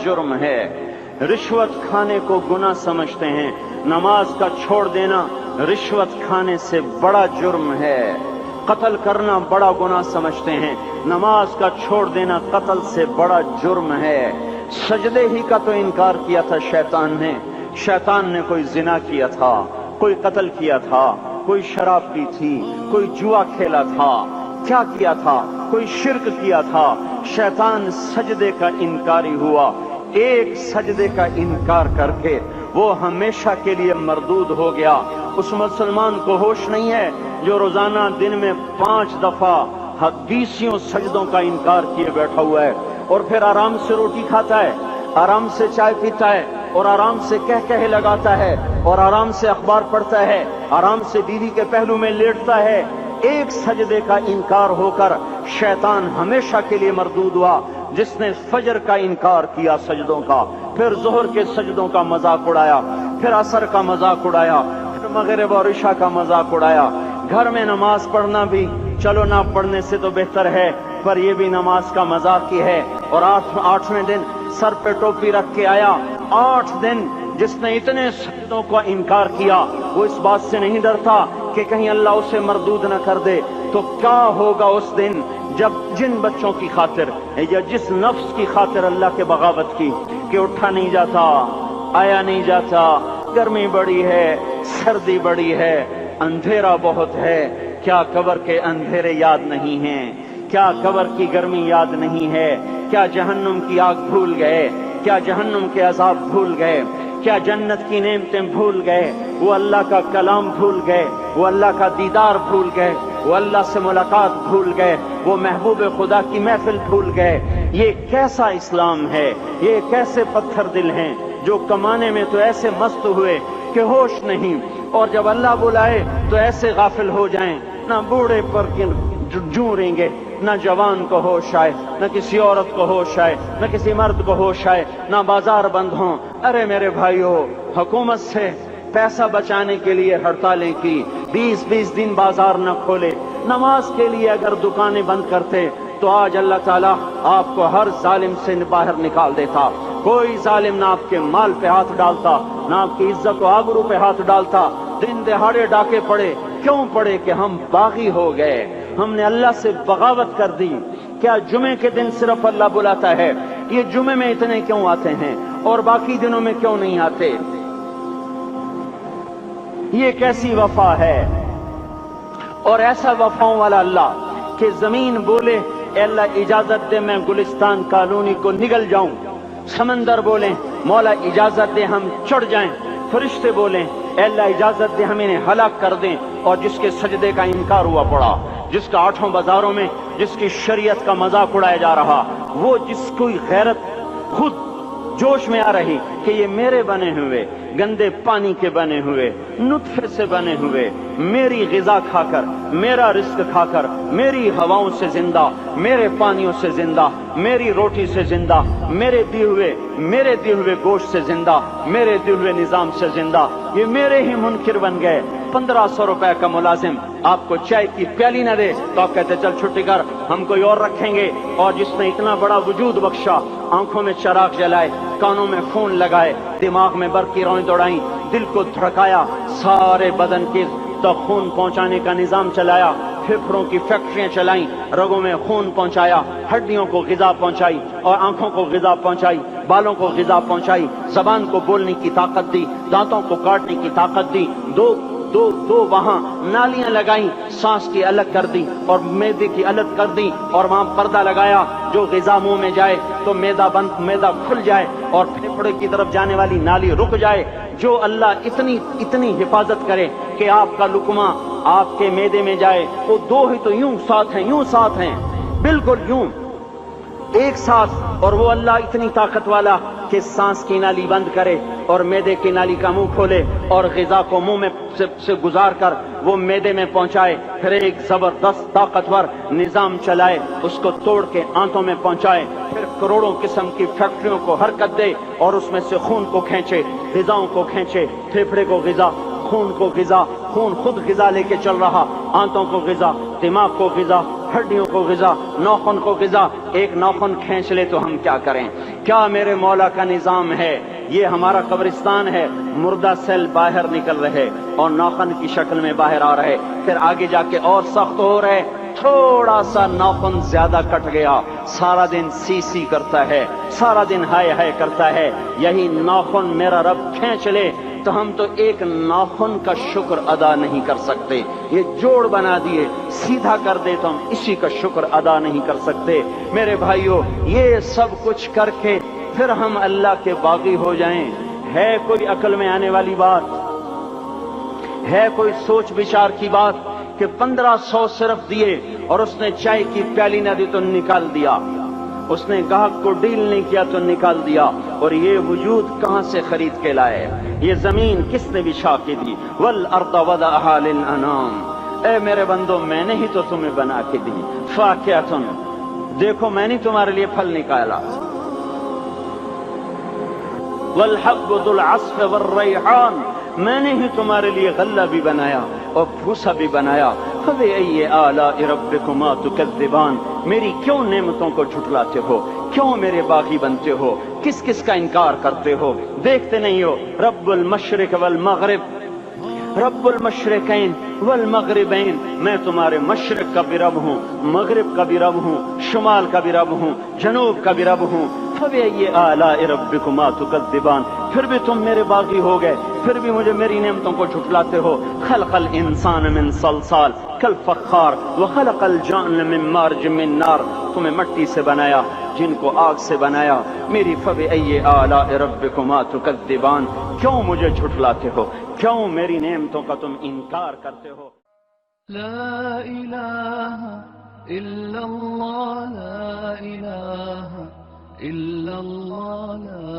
जुर्म है। रिश्वत खाने को गुनाह समझते हैं, नमाज का छोड़ देना रिश्वत खाने से बड़ा जुर्म है। कत्ल करना बड़ा गुनाह समझते हैं, नमाज का छोड़ देना कत्ल से बड़ा जुर्म है। सजदे ही का तो इनकार किया था शैतान ने कोई जिना किया था, कोई कत्ल किया था, कोई शराब पी थी, कोई जुआ खेला था, क्या किया था, कोई शिर्क किया था। शैतान सजदे का इनकारी हुआ, एक सजदे का इनकार करके वो हमेशा के लिए मरदूद हो गया। उस मुसलमान को होश नहीं है जो रोजाना दिन में 5 दफा 20 सजदों का इनकार किए बैठा हुआ है, और फिर आराम से रोटी खाता है, आराम से चाय पीता है, और आराम से कह लगाता है, और आराम से अखबार पढ़ता है, आराम से बीवी के पहलू में लेटता है। एक सजदे का इनकार होकर शैतान हमेशा के लिए मरदूद हुआ। जिसने फजर का इनकार किया सजदों का, फिर जोहर के सजदों का मजाक उड़ाया, फिर असर का मजाक उड़ाया, फिर मगरिब और इशा का मजाक उड़ाया। घर में नमाज पढ़ना भी चलो ना पढ़ने से तो बेहतर है, पर यह भी नमाज का मजाक ही है। और 8वें दिन सर पे टोपी रख के आया। 8 दिन जिसने इतने सजदों का इनकार किया, वो इस बात से नहीं डरता कि कहीं अल्लाह उसे मरदूद न कर दे। तो क्या होगा उस दिन जब जिन बच्चों की खातिर या जिस नफ्स की खातिर अल्लाह के बगावत की कि उठा नहीं जाता, आया नहीं जाता, गर्मी बड़ी है, सर्दी बड़ी है, अंधेरा बहुत है, क्या कब्र के अंधेरे याद नहीं हैं, क्या कब्र की गर्मी याद नहीं है, क्या जहन्नुम की आग भूल गए, क्या जहन्नुम के अजाब भूल गए, क्या जन्नत की नेमतें भूल गए, वो अल्लाह का कलाम भूल गए, वो अल्लाह का दीदार भूल गए, वो अल्लाह से मुलाकात भूल गए, वो महबूब खुदा की महफिल भूल गए। ये कैसा इस्लाम है, ये कैसे पत्थर दिल हैं जो कमाने में तो ऐसे मस्त हुए कि होश नहीं, और जब अल्लाह बुलाए तो ऐसे गाफिल हो जाएं, ना बूढ़े पर जूरेंगे, न जवान को होश आए, न किसी औरत को होश आए, न किसी मर्द को होश आए, न बाजार बंद हों। अरे मेरे भाइयों, हुकूमत से पैसा बचाने के लिए हड़तालें की, 20-20 दिन बाजार न खोले, नमाज के लिए अगर दुकानें बंद करते तो आज अल्लाह ताला आपको हर जालिम से बाहर निकाल देता। कोई जालिम ना आपके माल पे हाथ डालता, ना आपकी इज्जत व आबरू पे हाथ डालता। दिन दहाड़े डाके पड़े, क्यों पड़े? कि हम बागी हो गए, हमने अल्लाह से बगावत कर दी। क्या जुमे के दिन सिर्फ अल्लाह बुलाता है? ये जुमे में इतने क्यों आते हैं और बाकी दिनों में क्यों नहीं आते? ये कैसी वफा है? और ऐसा वफाओं वाला अल्लाह कि जमीन बोले अल्लाह इजाजत दे मैं गुलिस्तान कॉलोनी को निगल जाऊं, समंदर बोले मौला इजाजत दे हम चढ़ जाएं, फरिश्ते बोले अल्लाह इजाजत दे हम इन्हें हलाक कर दें, और जिसके सजदे का इनकार हुआ पड़ा, जिसका 8 बाजारों में जिसकी शरीयत का मजाक उड़ाया जा रहा, वो जिसको गैरत खुद जोश में आ रही कि ये मेरे बने हुए गंदे पानी के बने हुए नुत्फे से बने हुए, मेरी गिजा खाकर, मेरा रिस्क खाकर, मेरी हवाओं से जिंदा, मेरे पानियों से जिंदा, मेरी रोटी से जिंदा, मेरे दिए हुए गोश्त से जिंदा, मेरे दिए हुए निजाम से जिंदा, ये मेरे ही मुनकिर बन गए। 1500 रुपए का मुलाजिम आपको चाय की प्याली न दे तो आप कहते चल छुट्टी कर, हम कोई और रखेंगे। और जिसने इतना बड़ा वजूद बख्शा, आंखों में चराग जलाए, कानों में खून लगाए, दिमाग में बर्फ की रौं दौड़ाई, दिल को धड़काया, सारे बदन के तो खून पहुंचाने का निजाम चलाया, फेफड़ों की फैक्ट्रियां चलाई, रगों में खून पहुंचाया, हड्डियों को गिजा पहुंचाई, और आंखों को गिजा पहुंचाई, बालों को गिजा पहुंचाई, जबान को बोलने की ताकत दी, दांतों को काटने की ताकत दी, दो वहां नालियां लगाई, सांस की अलग कर दी और मैदे की अलग कर दी, और वहां पर्दा लगाया, जो गिजा मुंह में जाए तो मैदा खुल जाए और फेफड़े की तरफ जाने वाली नाली रुक जाए। जो अल्लाह इतनी हिफाजत करे कि आपका लुकमा आपके मैदे में जाए, वो 2 ही तो यूं साथ हैं, बिल्कुल यूं एक साथ। और वो अल्लाह इतनी ताकत वाला कि सांस की नाली बंद करे और मैदे की नाली का मुंह खोले और गिजा को मुंह में से गुजार कर वो मैदे में पहुंचाए, फिर एक जबरदस्त ताकतवर निजाम चलाए, उसको तोड़ के आंतों में पहुंचाए, फिर करोड़ों किस्म की फैक्ट्रियों को हरकत दे और उसमें से खून को खींचे, गिजाओं को खींचे, फेफड़े को गिजा, खून को गिजा, खून खुद गिजा लेके चल रहा, आंतों को गिजा, दिमाग को गिजा, हड्डियों को गिजा, नाखून को गिजा। एक नाखून खींच ले तो हम क्या करें? کیا میرے مولا کا نظام ہے؟ یہ ہمارا قبرستان ہے، مردہ سیل باہر نکل رہے اور ناخن کی شکل میں باہر آ رہے، پھر آگے جا کے اور سخت ہو رہے، تھوڑا سا ناخن زیادہ کٹ گیا، سارا دن سی سی کرتا ہے، سارا دن ہائے ہائے کرتا ہے، یہی ناخن میرا رب کھینچ لے تو ہم تو ایک ناخن کا شکر ادا نہیں کر سکتے، یہ جوڑ بنا دیے سیدھا کر دے تو ہم اسی کا شکر ادا نہیں کر سکتے۔ میرے بھائیو، یہ سب کچھ کر کے پھر ہم اللہ کے باغی ہو جائیں، ہے کوئی عقل میں آنے والی بات؟ ہے کوئی سوچ بچار کی بات کہ 1500 صرف دیے اور اس نے چائے کی پیالی نہ دی تو نکال دیا، اس نے گاہک کو ڈیل نہیں کیا تو نکال دیا، اور یہ وجود کہاں سے خرید کے لائے؟ یہ زمین کس نے بچھا کے دی؟ والارض وضعها للانام، اے میرے بندو میں نے ہی تو تمہیں بنا کے دی، فاکہۃ، دیکھو میں نے تمہارے لیے پھل نکالا، والحب ذو العصف والریحان، میں نے ہی تمہارے لیے غلہ بھی بنایا اور بھوسا بھی بنایا، فبأي آلاء ربكما تكذبان، میری کیوں نعمتوں کو جھٹلاتے ہو؟ کیوں میرے باغی بنتے ہو؟ کس کس کا انکار کرتے ہو؟ دیکھتے نہیں ہو رب المشرق والمغرب، رب المشرقین والمغربین، میں تمہارے مشرق کا بھی رب ہوں، مغرب کا بھی رب ہوں، شمال کا بھی رب ہوں، جنوب کا بھی رب ہوں، فبأي آلاء ربكما تكذبان، پھر بھی تم میرے باغی ہو گئے، پھر بھی مجھے میری نعمتوں کو جھٹلاتے ہو۔ خلق الانسان من صلصال کالفخار وخلق الجان من مارج من نار، تمہیں مٹی سے بنایا، جن کو آگ سے بنایا، میری فبأي آلاء ربكما تكذبان، کیوں مجھے جھٹلاتے ہو؟ کیوں میری نعمتوں کا تم انکار کرتے ہو؟ لا إله إلا الله، لا إله إلا الله، لا